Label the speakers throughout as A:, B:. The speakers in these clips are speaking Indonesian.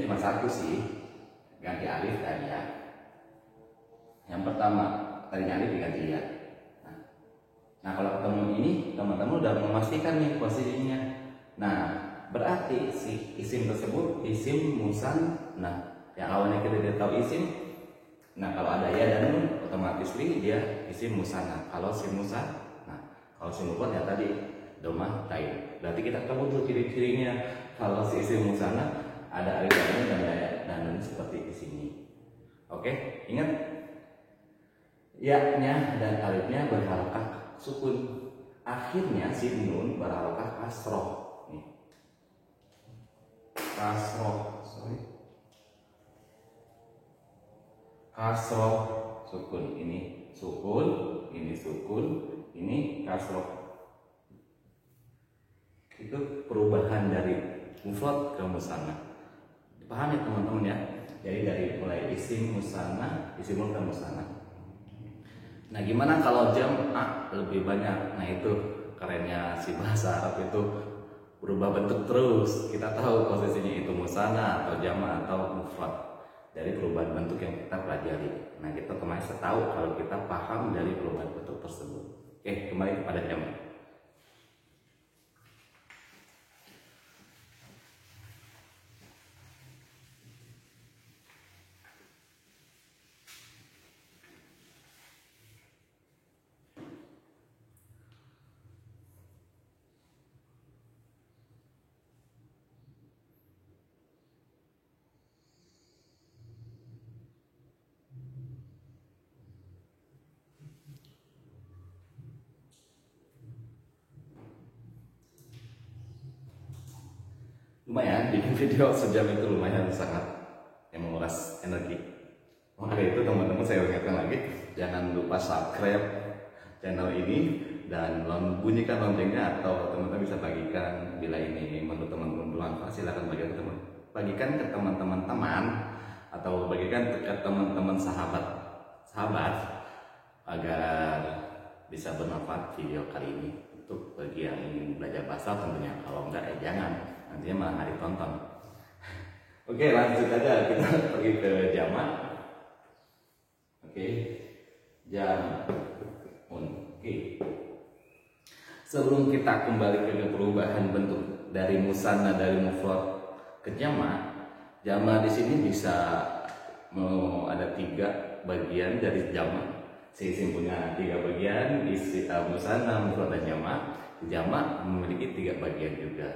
A: cuma satu sih, ganti alif dan ya. Yang pertama tadinya alif diganti ya. Nah kalau ketemu ini teman-teman udah memastikan nih posisinya. Nah berarti si isim tersebut isim musanna. Yang awalnya kita tidak tahu isim. Nah kalau ada ya dan nun otomatis dia isim musanna. Kalau si musanna, nah kalau si mufrad ya tadi domah tain. Berarti kita tahu tuh ciri-cirinya. Kalau si isim musanna ada alif dan nun dan nun seperti di sini. Oke, ingat ya-nya dan alifnya berharokah sukun. Akhirnya si nun berharokah kasroh. Nih. Kasroh, kasroh sukun, ini sukun, ini sukun, ini kasroh. Itu perubahan dari mufrad ke musanna. Paham ya teman-teman ya? Jadi dari mulai isim musanna, isim mufrad ke musanna. Nah gimana kalau jam'a lebih banyak? Nah itu kerennya si bahasa Arab itu berubah bentuk terus. Kita tahu posisinya itu musanna atau jam'a atau mufrad dari perubahan bentuk yang kita pelajari. Nah kita kemarin tahu kalau kita paham dari perubahan bentuk tersebut. Oke, kembali kepada jam'a. Lumayan bikin video sejam itu lumayan sangat yang menguras energi. Maka itu teman-teman saya ingatkan lagi, jangan lupa subscribe channel ini dan bunyikan loncengnya, atau teman-teman bisa bagikan bila ini menurut teman-teman bermanfaat. Silakan bagikan ke teman-teman atau bagikan ke teman-teman sahabat agar bisa bermanfaat video kali ini untuk bagi yang ingin belajar bahasa tentunya. Kalau enggak ya jangan, nantinya malah nggak ditonton. Oke, lanjut aja kita pergi ke jamak. Oke, jamun. Oke. Sebelum kita kembali ke perubahan bentuk dari musanna dari mufrad ke jamak di sini bisa ada 3 bagian dari jamak. Isim punya 3 bagian, musanna, mufrad dan jamak. Jamak memiliki 3 bagian juga.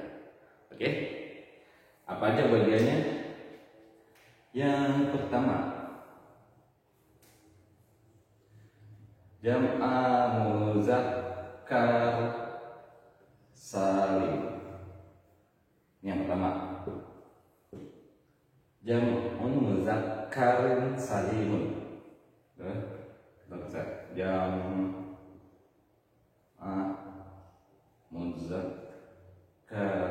A: Oke, apa aja bagiannya? Yang pertama, jam'a muzakkar salim. Yang pertama, jam'un muzakkarin salimun. Jam'a muzakkar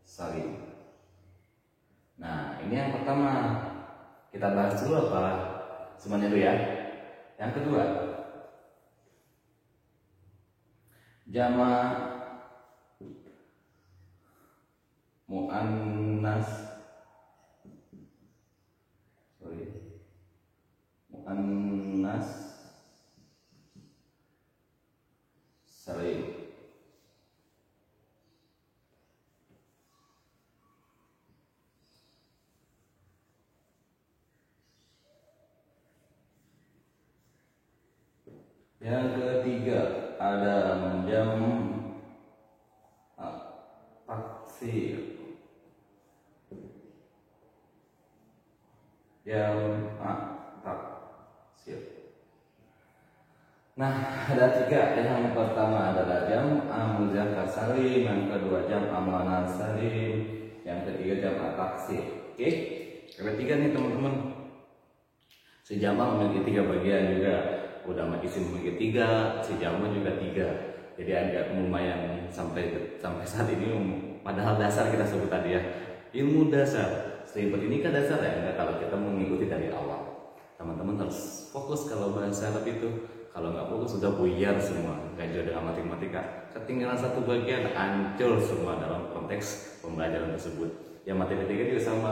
A: salim. Nah ini yang pertama, kita bahas dulu apa semuanya dulu ya. Yang kedua, jamak muannas salim. Yang ketiga ada jam taksir. Jam taksir. Nah ada 3. Yang pertama adalah jam muzakkar salim, yang kedua jam muannas salim, yang ketiga jam taksir. Oke, yang ketiga nih teman-teman, si jamak memiliki 3 bagian juga. Udah isim memiliki 3, si jamak juga 3. Jadi agak lumayan sampai saat ini. Padahal dasar kita sebut tadi ya, ilmu dasar. Seribet ini kan dasar ya, enggak kalau kita mengikuti dari awal. Teman-teman harus fokus kalau bahasa Arab itu. Kalau nggak fokus sudah buyar semua, kayak juga dengan matematika. Ketinggalan 1 bagian, hancur semua dalam konteks pembelajaran tersebut. Yang materi ketiga juga sama.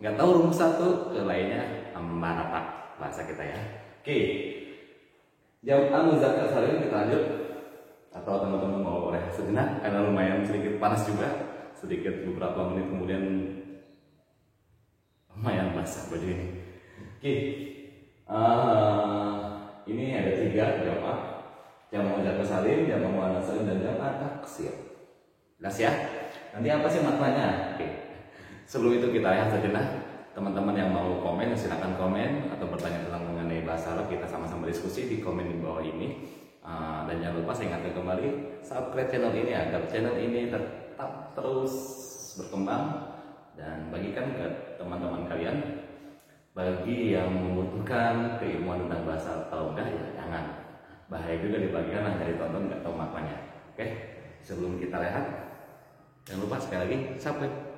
A: Nggak tahu rumus satu ke lainnya ambarata bahasa kita ya. Oke. Jam'ah muzakkar salim kita lanjut. Atau teman-teman mau rehat sejenak karena lumayan sedikit panas juga. Sedikit beberapa menit kemudian lumayan basah baju ini. Oke. Ini ada 3 jam'ah. Jam'ah muzakkar salim, jam'ah muannats salim, dan jam'ah taksir. Jelas ya? Nanti apa sih maknanya? Oke. Sebelum itu kita lihat sejenak. Teman-teman yang mau komen silakan komen atau bertanya tentang mengenai bahasa Arab, kita sama-sama diskusi di komen di bawah ini. Dan jangan lupa saya ingatkan kembali subscribe channel ini agar channel ini tetap terus berkembang dan bagikan ke teman-teman kalian. Bagi yang membutuhkan keilmuan tentang bahasa Arab atau enggak ya jangan, bahaya juga dibagikan hanya ditonton nggak tahu maknanya. Oke, sebelum kita lihat jangan lupa sekali lagi subscribe.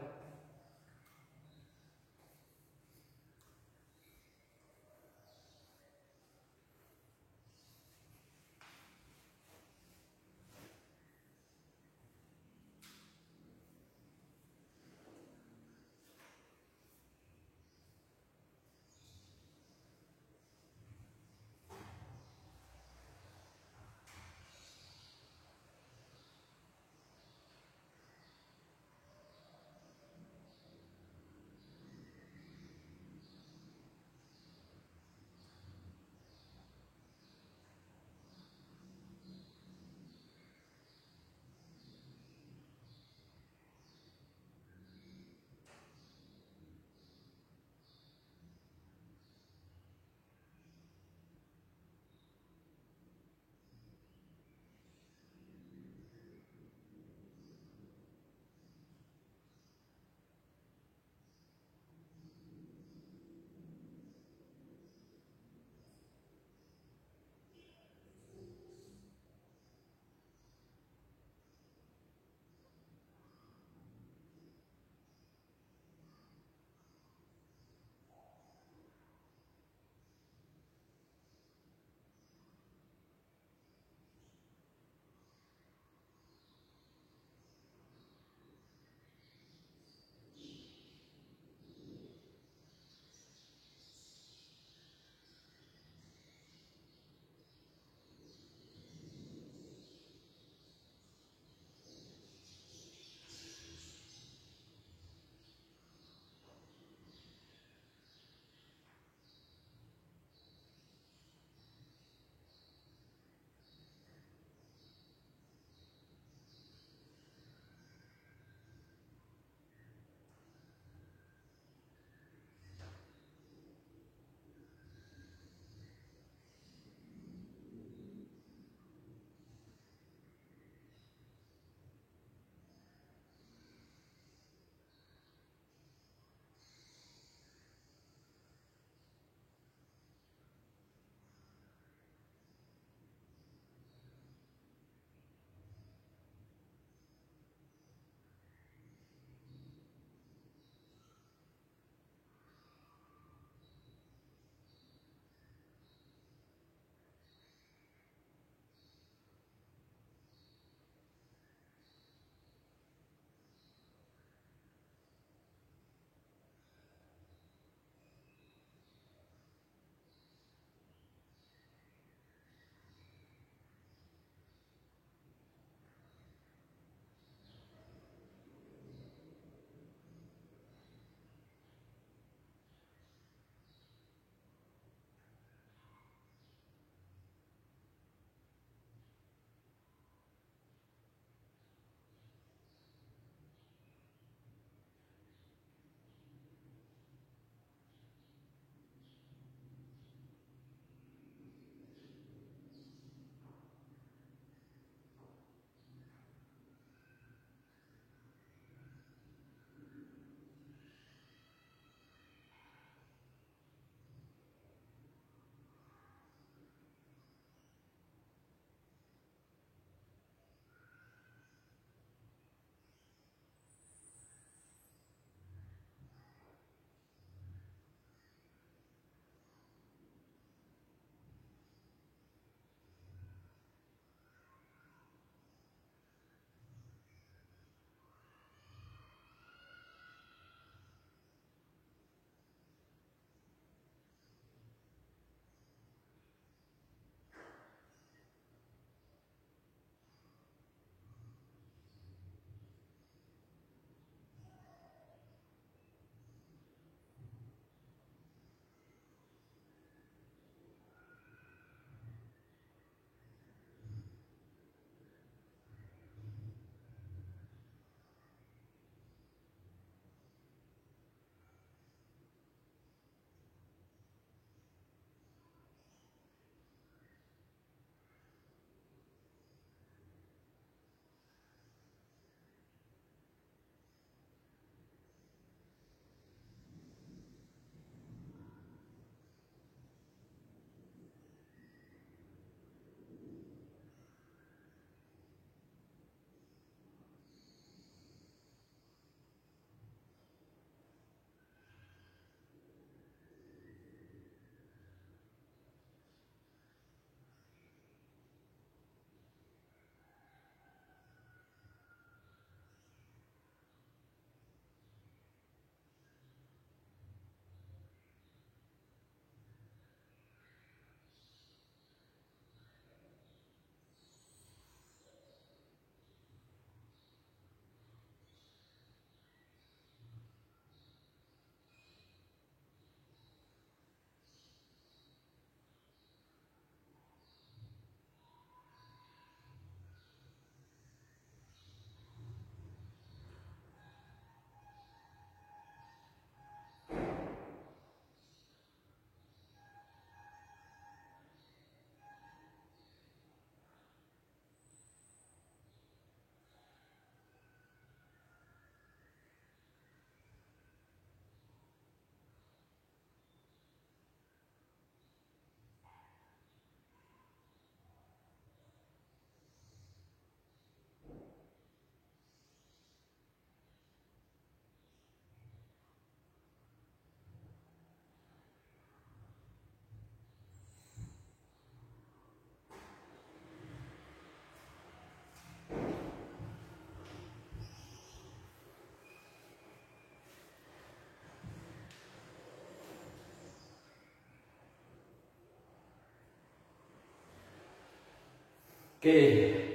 A: Oke,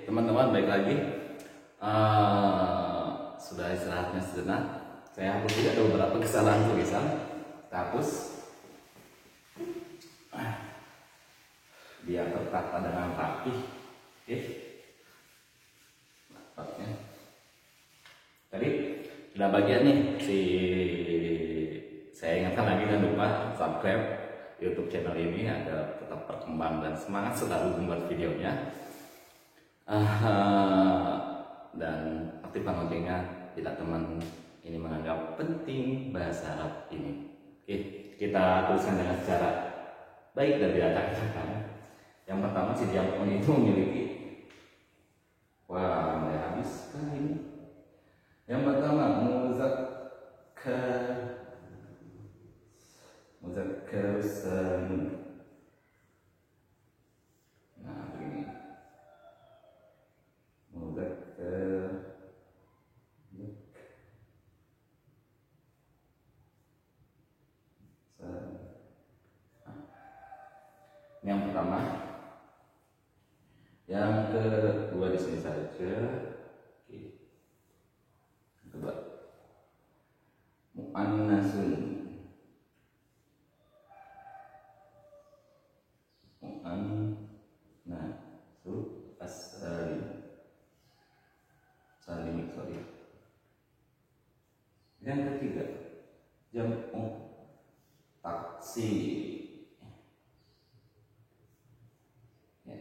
A: teman-teman, baik lagi. Sudah istirahatnya sejenak. Saya hapus juga, ada beberapa kesalahan tulisan. Kita hapus biar tertata dengan rapi. Oke, nampaknya. Tadi udah bagian nih saya ingatkan lagi, dan lupa subscribe YouTube channel ini agar tetap berkembang dan semangat selalu membuat videonya. Dan aktifkan loncengnya bila teman ini menganggap penting bahasa Arab ini. Oke, kita tuliskan dengan secara baik dan tidak acak-acakan. Yang pertama, si Jampon itu memiliki, wah, mulai habis kan ini. Yang pertama, muzakkar salim. Nah, begini. Muzakkar salim. Ini yang pertama. Yang kedua di sini saja. Oke. Yang kedua, muannasun. Yang ketiga, jam'u taksir. Ya.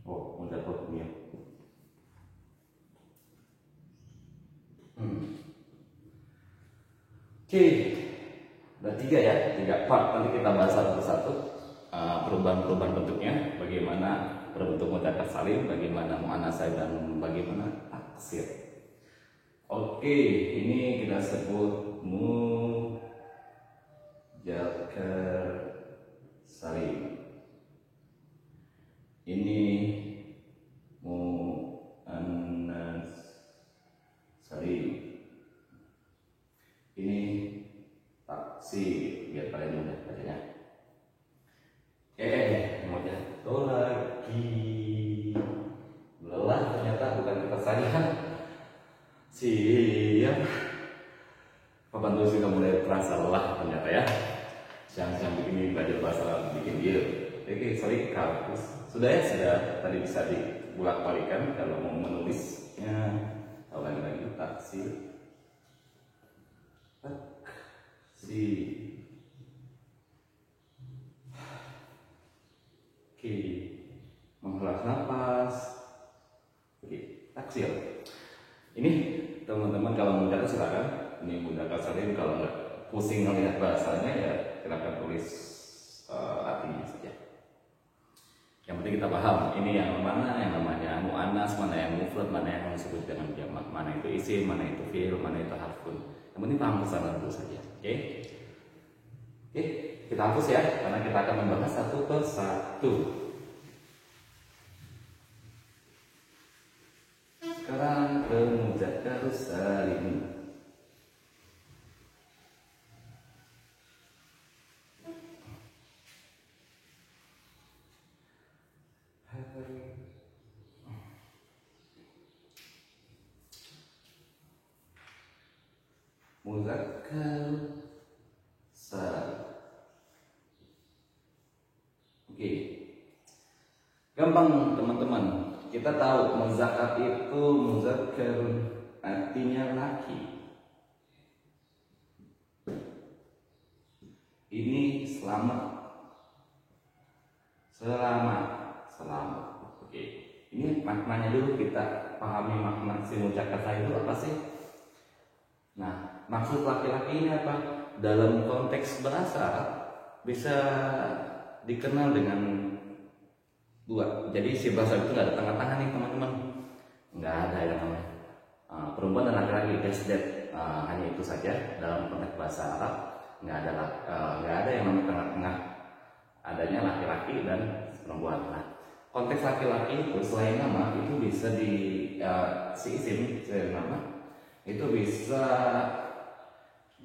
A: Oh, mudah hukumnya. Oke, ada tiga ya, tiga part. Nanti kita bahas satu persatu perubahan-perubahan bentuknya, bagaimana berbentuk mudzakkar salim, bagaimana muannats dan bagaimana taksir. Oke, ini kita sebut mudzakkar salim. Ini muannats salim. Ini taksir, biar kalian mudah bacanya. Mau jatuh lagi. Lelah ternyata, bukan kita saja. Siap. Papan tulis juga mulai terasa lelah ternyata ya. Siang-siang begini belajar bahasa Arab bikin dia. Oke, sorry, kampus. Sudah ya, sudah tadi bisa dibulak-balikan kalau mau menulisnya. Tahu lagi taksir. Oke, menghela nafas. Oke, taksir. Ini teman-teman kalau mudah silakan. Ini mudzakkar salim, kalau nggak pusing melihat bahasanya ya silakan tulis artinya saja. Yang penting kita paham ini yang mana yang namanya muannats, mana yang mufrad, mana yang disebut dengan jamak, mana itu isim, mana itu fi'il, mana itu harfun. Yang penting paham kesalahan dulu saja. Oke, kita hapus ya, karena kita akan membahas satu persatu. Sekarang ke mudzakkar salim. Mudzakkar salim. Oke, gampang teman-teman. Kita tahu muzakkar itu muzakkar artinya laki. Ini selamat. Oke, ini maknanya dulu kita pahami makna si muzakkar salim itu apa sih? Nah, maksud laki-laki ini apa? Dalam konteks bahasa bisa dikenal dengan dua. Jadi si bahasa itu nggak ada tengah-tengah nih teman-teman. Nggak ada yang namanya perempuan dan laki-laki. Just that, hanya itu saja dalam konteks bahasa Arab. Nggak ada yang namanya tengah-tengah. Adanya laki-laki dan perempuan. Nah, konteks laki-laki itu selain nama itu bisa si isim selain nama itu bisa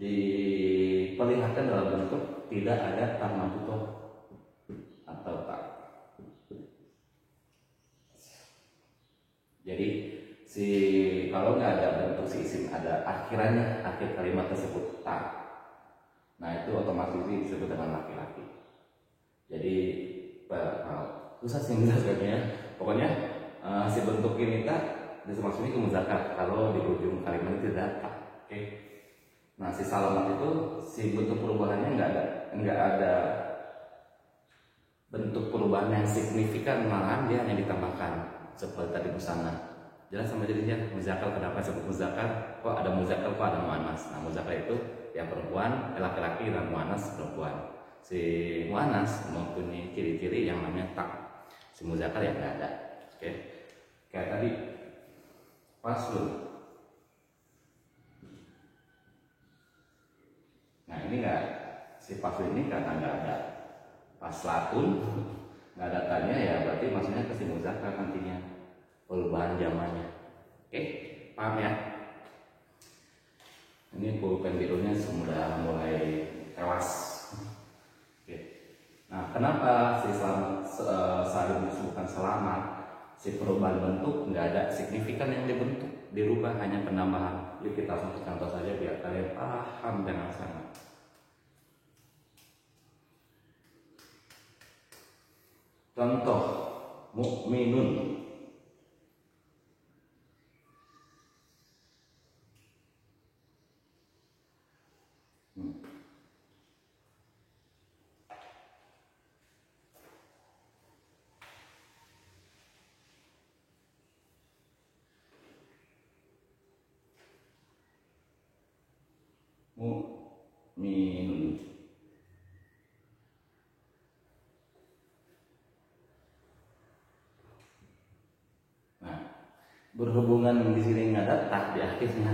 A: diperlihatkan dalam bentuk tidak ada tak marbutoh atau tak. Jadi kalau nggak ada bentuk si isim, ada akhirannya, akhir kalimat tersebut tak, nah itu otomatis disebut dengan laki-laki. Jadi susah sih menjelaskannya. Pokoknya si bentuk ini tak maksudnya itu muzakkar kalau di ujung kalimat itu tidak tak. Oke. Nah si salamat itu si bentuk perubahannya nggak ada bentuk perubahan yang signifikan, malahan dia hanya ditambahkan seperti tadi musana. Jelas sama jadinya muzakkar. Kenapa disebut muzakkar? Kok ada muzakkar, kok ada muannas? Nah muzakkar itu yang perempuan, laki-laki, dan muannas perempuan. Si muannas mempunyai ciri-ciri yang namanya tak. Si muzakkar yang nggak ada. Oke. Kayak tadi faslun. Nah ini nggak, si faslun ini karena nggak ada faslatun, nggak ada tanya, ya berarti maksudnya ke si muzakkar nantinya, perubahan zamannya. Oke, paham ya? Ini pulpen birunya sudah mulai tewas. Oke. Nah, kenapa si saling disebutkan selamat? Si perubahan bentuk nggak ada signifikan yang dibentuk, dirubah, hanya penambahan. Yuk kita langsung contoh saja biar kalian paham dengan sangat. Contoh mukminun. Mukminun. Nah, berhubungan di sini nggak ada tak di akhirnya.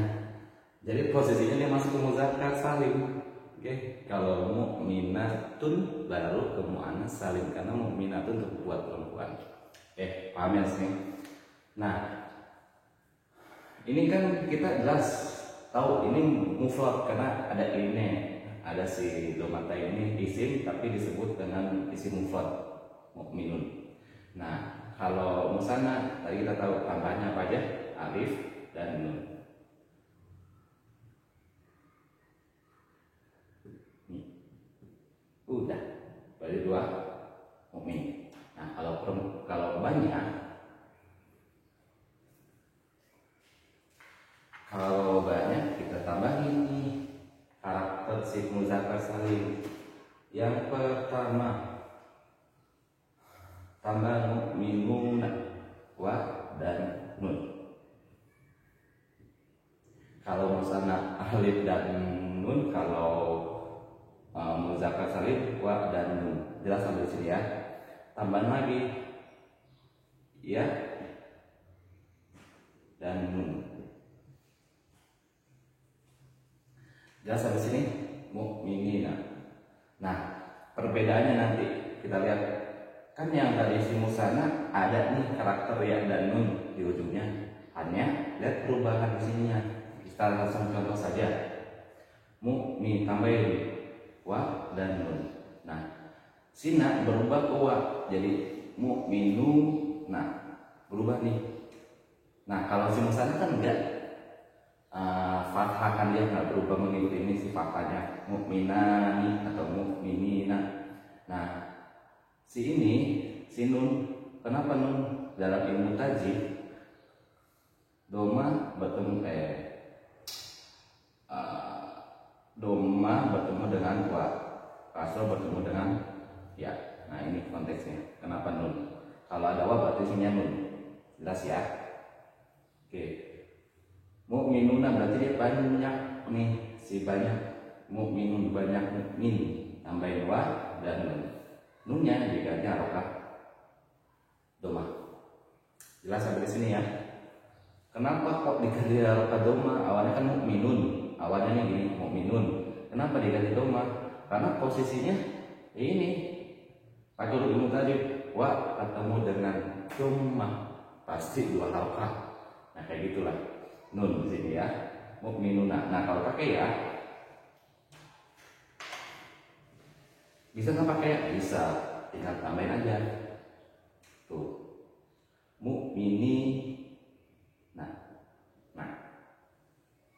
A: Jadi posisinya dia masuk ke muzakkar salim. Oke, kalau mukminatun baru ke muannas salim, karena mukminatun untuk buat perempuan. Paham ya sih? Nah, ini kan kita jelas tahu ini mufrad karena ada ini, ada si domata ini isim tapi disebut dengan isim mufrad mukminun. Nah, kalau musanna tadi kita tahu tambahnya apa aja? Alif dan nun. Udah, berarti dua mukmin. Nah, kalau banyak, kita tambahin nih karakter si muzakkar salim. Yang pertama, tambah mukminun wa dan nun. Kalau musanna alif dan nun, kalau muzakkar salim wa dan nun. Jelas sampai sini ya. Tambahan lagi ya dan nun. Jelas sampai sini mukminina. Nah, perbedaannya nanti kita lihat. Kan yang tadi si musanna ada nih karakter ya dan nun di ujungnya. Hanya lihat perubahan di sininya. Kita langsung contoh saja. Mukmin tambahin wa dan nun. Nah, sina berubah ke wa jadi mukminu. Nah, berubah nih. Nah, kalau si musanna kan enggak, fathah kan dia nggak berubah mengikuti ini si fathahnya, mukminani atau mukminina. Nah, si nun, kenapa nun dalam ilmu tajwid doma bertemu doma bertemu dengan wa, kasroh bertemu dengan ya. Nah, ini konteksnya. Kenapa nun? Kalau ada wa berarti isinya nun. Jelas ya? Oke. Mukminuna berarti dia banyak nih, si banyak. Mukminun banyak, mukmin tambahin wa dan nun. Nunnya diganti harokah doma. Jelas sampai di sini ya? Kenapa kok diganti harokah doma? Awalnya kan mukminun, awalnya gini mukminun. Kenapa diganti doma? Karena posisinya ini pakai huruf tadi wa ketemu dengan doma, pasti dua harokah. Nah kayak gitulah nun di sini ya, mukminuna. Nah kalau pakai ya Bisa nggak pakai? Bisa, tinggal tambahin aja. Tuh, mukmini. Nah,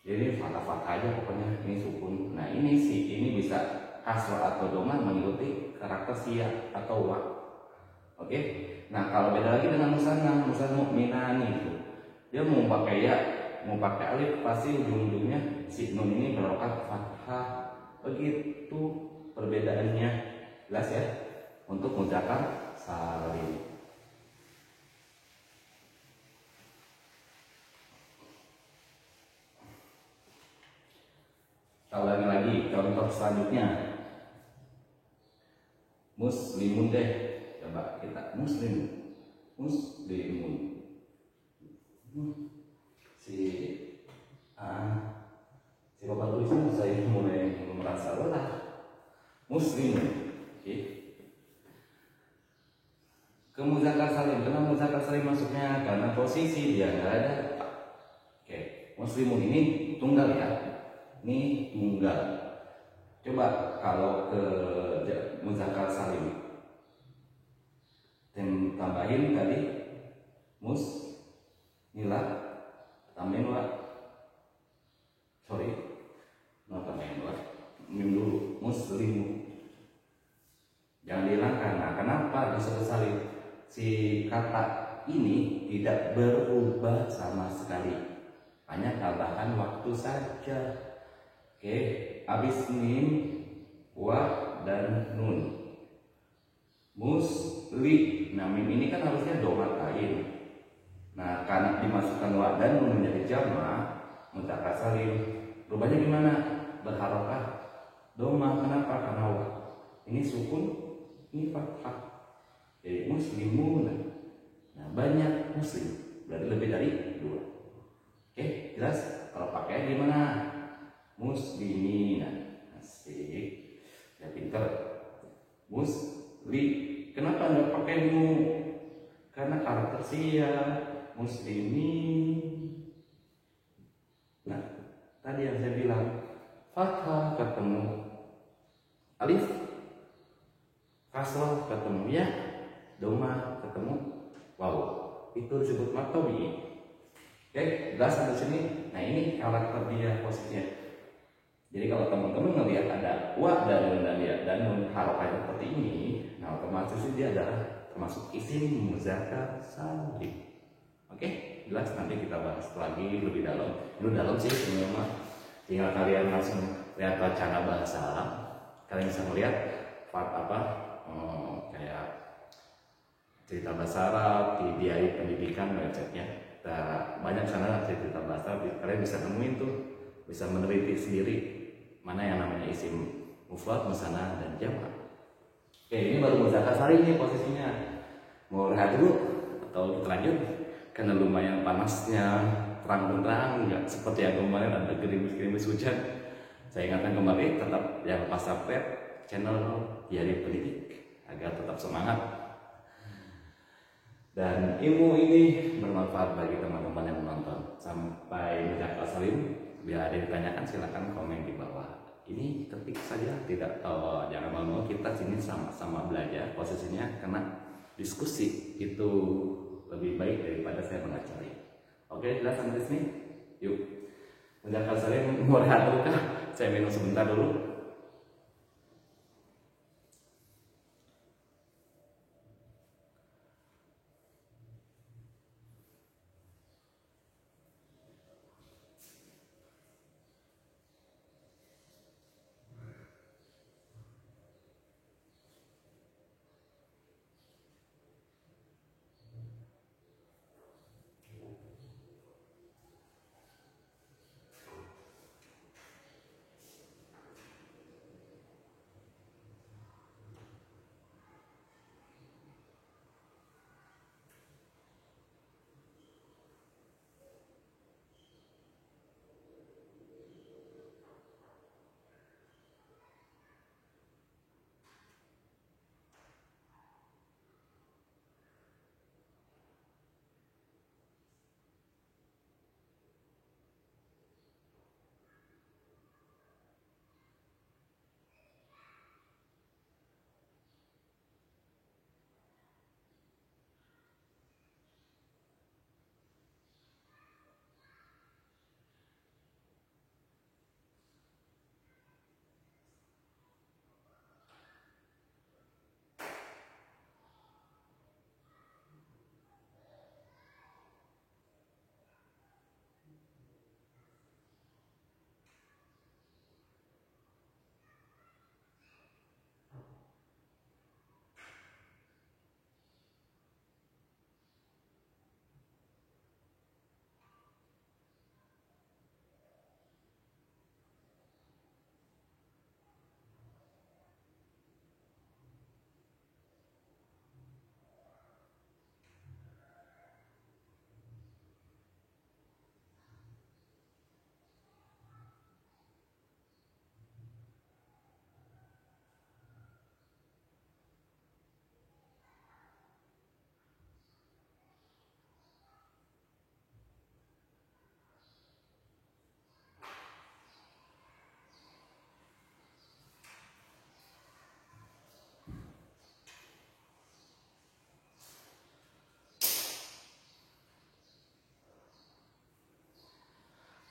A: jadi fathah-fathah aja pokoknya, ini sukun. Nah ini sih, ini bisa kasroh atau doma mengikuti karakter sia atau wa. Oke. Nah kalau beda lagi dengan musanna mukminani itu, dia mau pakai ya, mau pakai alif, pasti ujung-ujungnya si nun ini berharokat fathah. Begitu perbedaannya, jelas ya. Untuk mudzakkar salim. Kita ulangi lagi contoh selanjutnya. Muslimun deh, coba kita muslimun. Si bapak tulisan saya mulai merasa lelah. Muslimun. Oke. Ke mudzakkar salim. Kenapa mudzakkar salim masuknya? Karena posisi dia nggak ada. Oke. Muslimun ini tunggal ya. Ini tunggal. Coba kalau ke mudzakkar salim, tambahin tadi nila, tambahin wa. Tambahin wa. Mim dulu, muslimu. Jangan dihilangkan. Nah, kenapa disebut salim? Si kata ini tidak berubah sama sekali. Hanya tambahan waktu saja. Oke, habis mim, wa dan nun. Musli. Nah, mim ini kan harusnya domatain. Nah, karena dimasukkan wa dan nun menjadi jamak mudzakkar salim. Rubahnya gimana? Berharokah doma. Kenapa? Karena wa. Ini sukun, ini fathah. Jadi muslimun. Nah, banyak muslim. Berarti lebih dari 2. Oke, jelas? Kalau pakai gimana? Muslimin. Asik. Ya pinter. Musli. Kenapa nggak pakai mu? Karena karakter sia. Muslimin. Nah, tadi yang saya bilang, fathah ketemu alif, kasrah ketemu ya, doma ketemu waw. Itu disebut matobi. Oke, jelas sampai sini. Nah ini karakter dia, posisinya. Jadi kalau teman-teman ngelihat ada wa dan nun dan nun harokatnya seperti ini, nah otomatis dia adalah termasuk isim mudzakkar salim. Oke, jelas. Nanti kita bahas lagi lebih dalam. Lu dalam sih semua. Tinggal kalian langsung lihat wacana bahasa Arab. Kalian bisa melihat kayak cerita bahasa Arab di diari pendidikan websitenya. Banyak sana cerita bahasa Arab. Kalian bisa nemuin tuh, bisa meneliti sendiri mana yang namanya isim mufrad, musanna dan jamak. Oke, ini baru mudzakkar salim nih posisinya. Mau lihat dulu atau kita lanjut? Karena lumayan panasnya, terang-terang, nggak seperti yang kemarin ada gerimis-gerimis hujan. Saya ingatkan kembali, tetap jangan lupa subscribe channel Diari Pendidik agar tetap semangat. Dan ilmu ini bermanfaat bagi teman-teman yang menonton. Sampai mudzakkar salim. Bila ada yang ditanyakan silakan komen di bawah. Ini ketik saja, tidak jangan mau kita sini sama-sama belajar. Posisinya karena diskusi itu lebih baik daripada saya mengajari. Oke, jelas sampai sini. Yuk, mudzakkar salim. Mau rehat dulu kah? Saya minum sebentar dulu.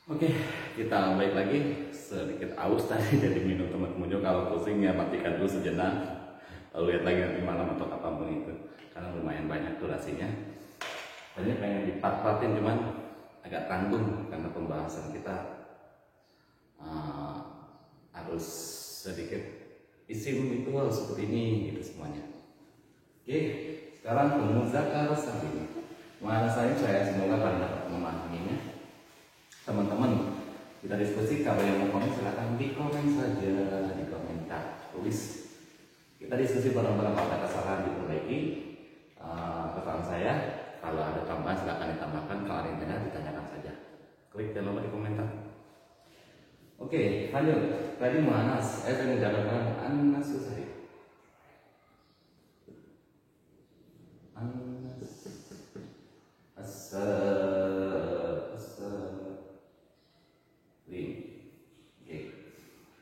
A: Oke, kita balik lagi. Sedikit aus tadi jadi minum teman-teman juga. Kalau pusing ya matikan dulu sejenak, lalu lihat lagi nanti malam atau apapun itu, karena lumayan banyak durasinya. Tadi pengen dipat-patin cuman agak tanggung karena pembahasan kita harus sedikit isim itu harus seperti ini gitu semuanya. Oke, sekarang muzakar salim. Mana saya semoga kalian dapat memahaminya. Teman-teman, kita diskusi. Kalau yang mau komen silahkan di komen saja, di komentar tulis. Kita diskusi bareng-bareng. Kalau ada kesalahan diperbaiki. Kesalahan saya, kalau ada tambahan silahkan ditambahkan. Kalau ada yang tidak ditanyakan saja. Klik jangan lupa di komentar. Oke, lanjut. Tadi Mu'anas, saya menjadikan Anas Susari. Anas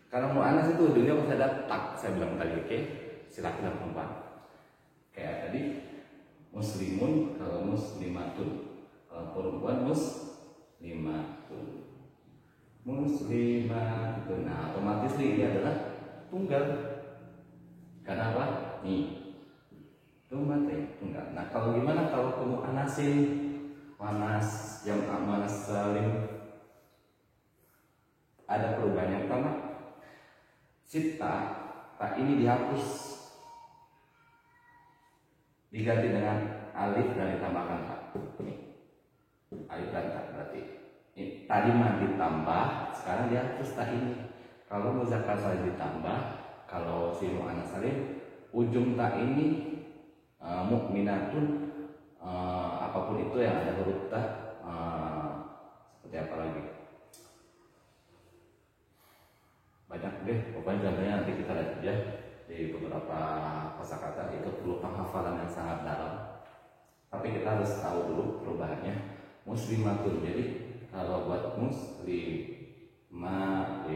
A: Kalau mu'anas itu ujungnya pasti ada tak, saya bilang tadi, oke? Silakan perempuan. Kayak tadi muslimun, kalau muslimatun, kalau perempuan muslimatun, muslimatun. Nah, otomatis ini adalah tunggal. Karena apa? Nih, tunggal. Nah, kalau gimana kalau mu'anasin, manas, yang manas salim, ada perubahan yang pertama. Sita, tak ini dihapus, diganti dengan alif dan ditambahkan tak. Ini alif dan tak berarti ini, tadi mah ditambah, sekarang dihapus tak ini. Kalau muzakkar salim ditambah, kalau si mu'annas salim ujung tak ini mukminatun, apapun itu yang ada huruf tak, seperti apa lagi? Banyak deh, pokoknya contohnya nanti kita lihat aja di beberapa kosakata. Itu perlu penghafalan yang sangat dalam, tapi kita harus tahu dulu perubahannya. Muslimatun, jadi kalau buat muslimat,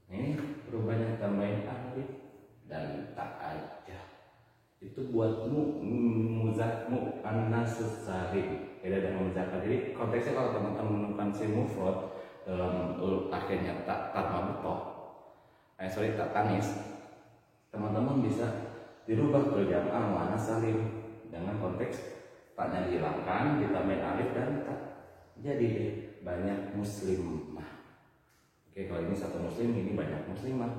A: ini perubahannya tambahin alif dan tak aja. Itu buat mu'annas salim. Beda dengan muzakkar. Jadi konteksnya kalau teman-teman menemukan si mufrad dalam akhirnya tak marbutoh, tak tanis, teman-teman bisa dirubah ke jam'ah mu'annas salim dengan konteks taknya dihilangkan, ditambahin alif dan tak. Jadi banyak muslimah. Oke, kalau ini satu muslim, ini banyak muslimah.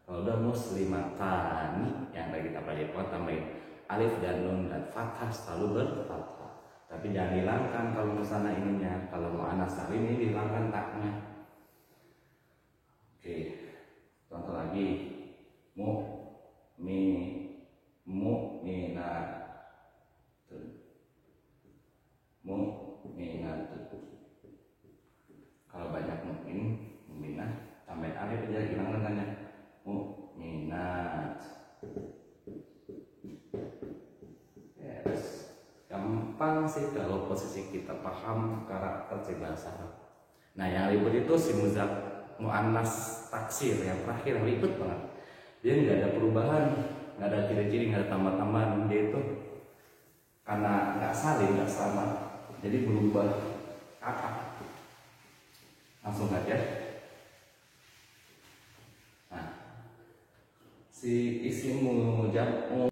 A: Kalau udah muslimatan yang tadi kita pelajari, tambahin alif dan nun dan fathah, selalu berfathah. Tapi jangan hilangkan kalau misalnya ininya. Kalau mu'annas salim ini dihilangkan taknya. Oke, contoh lagi mu'minatun. Kalau banyak mukminah, tambahin alif aja, hilang tandanya mukminat. Yes. Gampang sih kalau posisi kita paham karakter si bahasa Arab. Nah, yang ribet itu si mu'annas taksir yang terakhir, yang ribet banget. Dia nggak ada perubahan, nggak ada ciri-ciri, nggak ada tambah-tambahan. Dia itu karena nggak saling, nggak sama, jadi berubah kata. Langsung aja. Nah, si isim jam'u